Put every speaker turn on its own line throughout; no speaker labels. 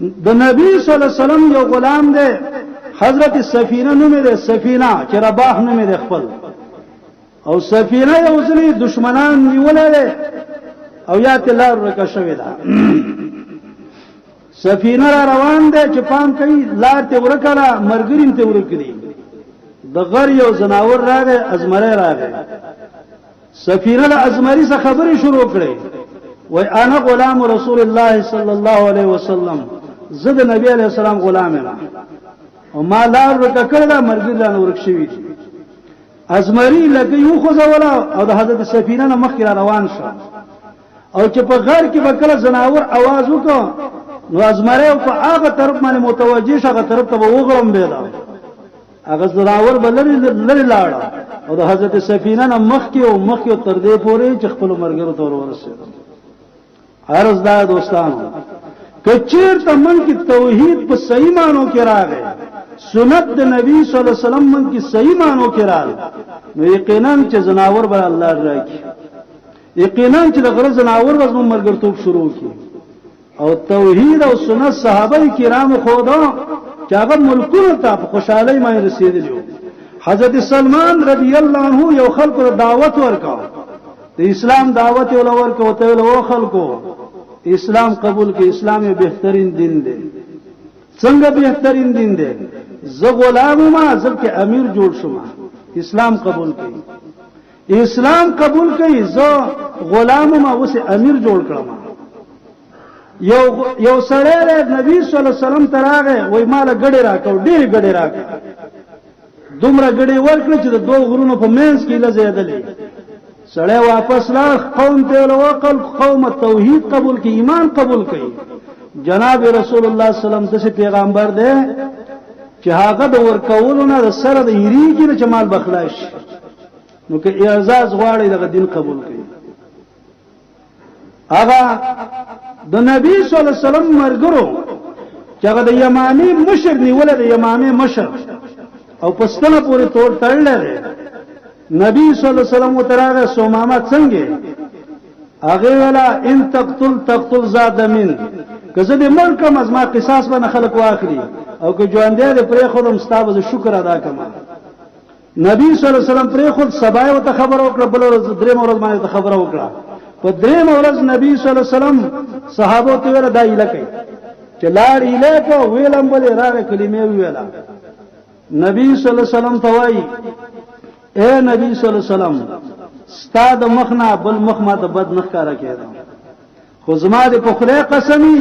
د نبی صلی الله علیه وسلم یو غلام دی حضرت سفینه نوم دی سفینه چې رباح نوم دی خپل او سفینه یو ځلې دشمنان نیولې او یا تلار ورکه شوې ده سفینه را روان دی چې پام کوي لار ته ورکړه مرګرین ته ورکړي د غر یو زناور راغی ازمره راغی سفینه له ازمری څخه خبرې شروع کړې وای انا غلام رسول الله صلی الله علیه وسلم زه د نبی علیہ السلام غلام یم او ما لار ورکه کړه مرګران ورک شوی ازمری لکه یو خو زولا او د حضرت سفینه نه مخکې روان شو او چې په غر کې وکړه زناور आवाज وکړ نو ازمره په هغه طرف باندې متوجه شغه طرف ته وګړم بیدا هغه زناور بلری لری لاړ او د حضرت سفینه نه مخکې تر دې پورې چې خپل مرګرو ته ورسېد عرض دا دوستانو کچیر ته من کې توحید په صحیح معنی کې راغی سنت د نبی صلی الله علیه وسلم من کې صحیح معنی کې راغی نو یقینا چې زناور بر الله راکی یقینا چې د غره زناور وزمو مرګرتوب شروع کی او توحید او سنت صحابه کرام خدا چې هغه ملکونو ته په خوشحالي باندې رسیدلی حضرت سلمان رضی الله عنه یو خلکو دعوت ورکاو د اسلام دعوت یې ورکاو ته له خلکو اسلام قبول کې اسلام یو بهترین دین دی څنګه بهترین دین دی زه غلام ما ځکه امیر جوړ شوم اسلام قبول کړي اسلام قبول کړي زه غلام ما اوس امیر جوړ کړم یو سره نبی صلی الله علیه وسلم تراغه وای مال غړي راکاو ډېر غړي راکاو دومره غړي ورکړي چې د دوه غرونو په منځ کې لزیدلې سړی واپس لا قوم ته وقل قوم توحید قبول کی ایمان قبول کی جناب رسول الله صلی الله علیه وسلم د پیغمبر دی چې هغه د ورکولونه د سره د یریږي چې مال بخلاش نو که اعزاز غواړي دغه دین قبول کی هغه د نبی صلی الله علیه وسلم مرګرو چې هغه د یمانی مشر نیول د یمامه مشر او پستنه پورې تور تړل نبی صلی الله علیه وسلم تراغه سومامه څنګه هغه ولا ان تقتل زاد من کزه دې ملکم از ما قصاص باندې خلق واخلي او که ژوندې دې پرې خودم ستاسو شکر ادا کما نبی صلی الله علیه وسلم پرې خود سبا او ته خبر وکړه بل ورځ درې ورځ باندې خبر وکړه په درې ورځ نبی صلی الله علیه وسلم صحابه ته ویل دای لکه چې لاړ اله کو ویلم بل راغه کلمې ویلا نبی صلی الله علیه وسلم توای اے نبی صلی الله علیه وسلم ستاد مخنا بل مخما ته بد نخ کارا کېده خو زما د په خله قسمی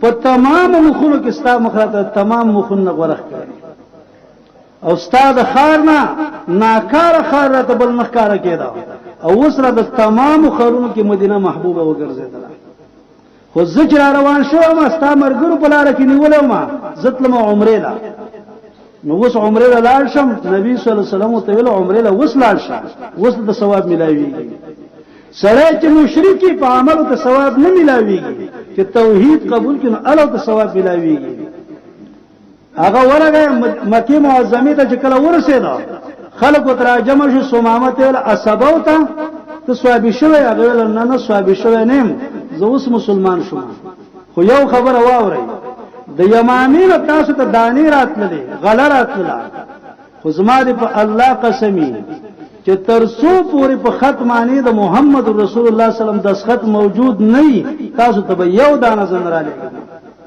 په تمام مخونو کې ستا مخاطه تمام مخونه غورخ کړي او ستاد خارنا ناکار خار ته بل نخ کارا کېده او وسره د تمام خارونو کې مدینه محبوبه وګرځیدله خو ذکر روان شو ما ستا مرګرو په لار کې نیولم ما زتلم عمره لا نو وس عمره لاړ شم نبی صلی الله علیه وسلم ته ویل عمره لا وس لاړ شم وس د ثواب ملایويږي سره چې مشرکی په عمل ته ثواب نه ملایويږي چې توحید قبول کړي الله ته ثواب ملایويږي هغه ورغه مکه معظمه ته چې کله ورسېدا خلق تراجم شو سومامه ته اسبو ته ثواب شوی هغه نه ثواب شوی نیم زه اوس مسلمان شوم خو یو خبر واوري د یمامین تاسو ته دانی راتللې غلط راتلله خو زما دې په الله قسمی چې ترسو پوری په ختمانی د محمد رسول الله صلی الله علیه وسلم د خط موجود نه تاسو ته یو دانه زن را لګي